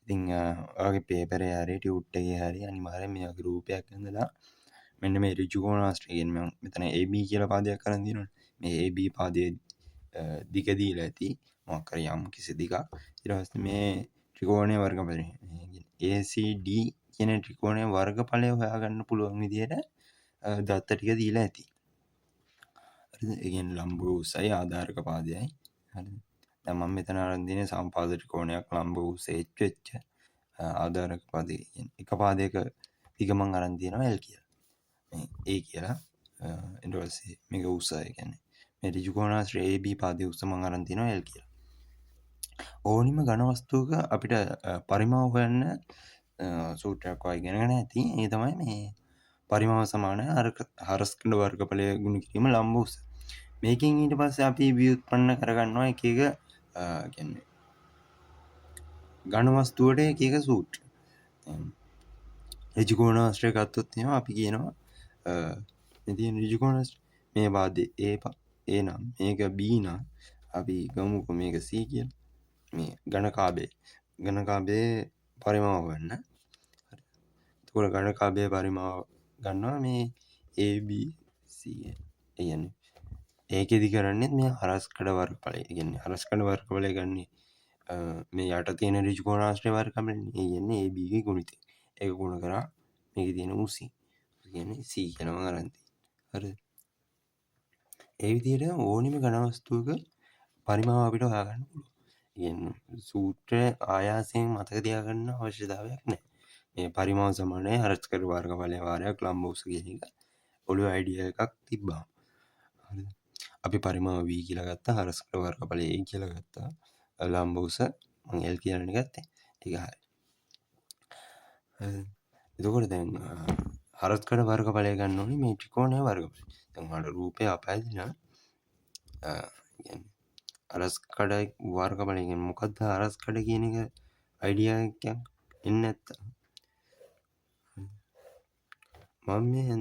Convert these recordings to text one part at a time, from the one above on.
ඉතින් ඔයාගේ පේපරේ හරි ටියුට් එකේ හරි අනිවාර්යෙන් මේ වගේ රූපයක් ඇඳලා මෙන්න මේ ඍජුකෝණාශ්‍රය කියන්නේ මම මෙතන AB කියලා පාදයක් අරන් තියෙනවනේ. මේ AB පාදයේ දිග දීලා ඇති මොකක් හරි යම් කිසි දිගක්. ඊට පස්සේ මේ ත්‍රිකෝණයේ වර්ගඵලය ACD කියන ත්‍රිකෝණයේ වර්ගඵලය හොයාගන්න පුළුවන් විදිහට දත්ත ටික දීලා ඇති. හරිද? ඒ කියන්නේ ලම්බ උසයි ආධාරක පාදයයි. හරිද? දැන් මම මෙතන අරන් තියෙන්නේ සමපාද ත්‍රිකෝණයක් ලම්බ උස H වෙච්ච ආධාරක පාදයේ කියන්නේ එක පාදයක දිග මම අරන් තියෙනවා L කියලා. මේ A කියලා. ඊට පස්සේ මේක උස ඒ කියන්නේ මේ ඍජුකෝණාශ්‍රය AB පාදයේ උස මම අරන් තියෙනවා L කියලා. ඕනිම ඝන වස්තුවක අපිට පරිමාව හොයන්න සූත්‍රයක් වගේ ඉගෙනගෙන ඇති. ඒ තමයි මේ පරිමාව සමාන හරස්කඩ වර්ගඵලය ගුණ කිරීම ලම්බ උස. මේකෙන් ඊට පස්සේ අපි ව්‍යුත්පන්න කරගන්නවා එක එක කියන්නේ ඝන වස්තුවට එක එක සූත්‍ර. ඍජුකෝණාශ්‍රය ගත්තොත් එහෙම අපි කියනවා මේ තියෙන ඍජුකෝණාශ්‍රය මේ පාදේ A නම් මේක B නම් අපි ගමුකෝ මේක C කියලා. මේ ඝනකාභයේ පරිමාව ගන්න. හරි. එතකොට ඝනකාභයේ පරිමාව ගන්නවා මේ ABC ඒ කියන්නේ ඒකෙදි කරන්නේ මේ හරස්කඩ වර්ගඵලය. ඒ කියන්නේ හරස්කඩ වර්ගඵලය ගන්නේ මේ යට තියෙන ඍජුකෝණාශ්‍රය වර්ගඵලනේ. ඒ කියන්නේ AB ගේ ගුණිතය. ඒක ගුණ කරා මේකේ තියෙන උසි. ඒ කියන්නේ C කියලා මම අරන් තියෙන්නේ. හරිද? ඒ විදිහට ඕනිම ඝන වස්තුවක පරිමාව අපිට හොයාගන්න පුළුවන්. කියන්නේ සූත්‍රය ආයාසයෙන් මතක තියාගන්න අවශ්‍යතාවයක් නැහැ. මේ පරිමාව සමානයි හරස්කඩ වර්ගඵලය වාරයක් ලම්බ උස කියන එක ඔළුවේ අයිඩියා එකක් තිබ්බා. හරිද? අපි පරිමාව V කියලා ගත්තා හරස්කඩ වර්ගඵලය A කියලා ගත්තා. ලම්බ උස මම L කියලානේ ගත්තේ. ඒක හරි. එතකොට දැන් හරස්කඩ වර්ගඵලය ගන්න ඕනේ මේ ත්‍රිකෝණයේ වර්ගඵලය. දැන් ඔයාලට රූපය අපහැදිලා කියන්නේ හරස්කඩ වර්ගඵලය කියන්නේ මොකද්ද හරස්කඩ කියන එක අයිඩියා එකක් එන්නේ නැත්තම් මම මේ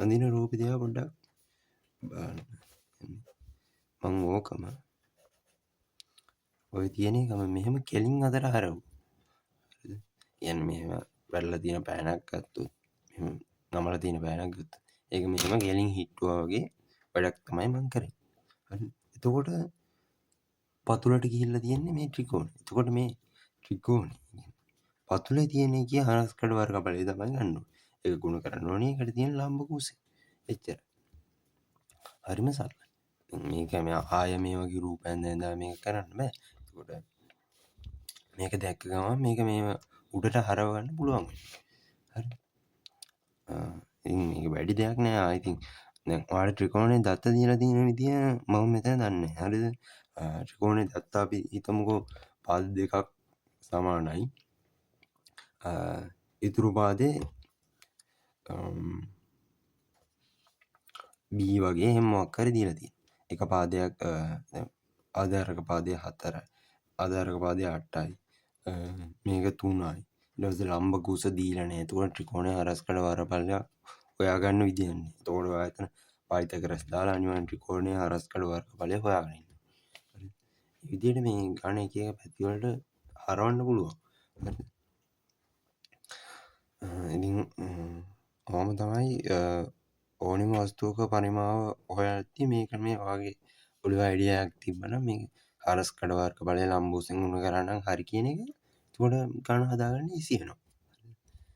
අඳින රූපේ දිහා පොඩ්ඩක් බලන්න. මම ඕකම ඔය තියෙන එකම මෙහෙම කෙලින් අතට හරවුවා. හරිද? කියන්නේ මෙහෙම වැල්ලා තියෙන පෑනක් ගත්තොත් මෙහෙම නමලා තියෙන පෑනක් ගත්තොත් ඒක මෙහෙම කෙලින් හිටුවා වගේ වැඩක් තමයි මම කරේ. හරි. එතකොට පතුලට ගිහිල්ලා තියෙන්නේ මේ ත්‍රිකෝණය. එතකොට මේ ත්‍රිකෝණය පතුලේ තියෙන එකේ හරස්කඩ වර්ගඵලය තමයි ගන්න ඕනේ. ඒක ගුණ කරන්න ඕනේ ඒකට තියෙන ලම්බ කුසෙ. එච්චර. හරිම සරලයි. මේක මේ ආය මේ වගේ රූපයන් දැන්දා මේක කරන්න බෑ. එතකොට මේක දැක්ක ගමන් මේක මේ උඩට හරව ගන්න පුළුවන් වෙනවා. හරි. ඉතින් මේක වැඩි දෙයක් නෑ. ඉතින් දැන් ඔයාලට ත්‍රිකෝණේ දත්ත දීලා තියෙන විදිය මම මෙතන දන්නේ නැහැ. හරිද? ත්‍රිකෝණේ දත්ත අපි හිතමුකෝ පාද දෙකක් සමානයි. ඉතුරු පාදේ B වගේ එහෙම මොකක් හරි දීලා තියෙනවා. එක පාදයක් ආධාරක පාදය 4යි. ආධාරක පාදය 8යි. මේක 3යි. ඊට පස්සේ ලම්බ කුස දීලා නැහැ. එතකොට ත්‍රිකෝණයේ හරස්කඩ වර්ගඵලය හොයාගන්න විදියක් නැහැ. එතකොට ඔයා එතන පයිතගරස් දාලා අනිවාර්යෙන් ත්‍රිකෝණයේ හරස්කඩ වර්ගඵලය හොයාගන්න ඉන්න. හරි. මේ විදිහට මේ ගණ එක එක පැති වලට හරවන්න පුළුවන්. හරි. ඉතින් ඔහොම තමයි ඕනිම වස්තුවක පරිමාව හොයද්දී මේ ක්‍රමයේ ඔයාගේ ඔළුවේ අයිඩියා එකක් තිබ්බනම් මේ හරස්කඩ වර්ගඵලය ලම්බ උසෙන් උණ කරා නම් හරි කියන එක එතකොට ගණ හදාගන්න ඉසි වෙනවා.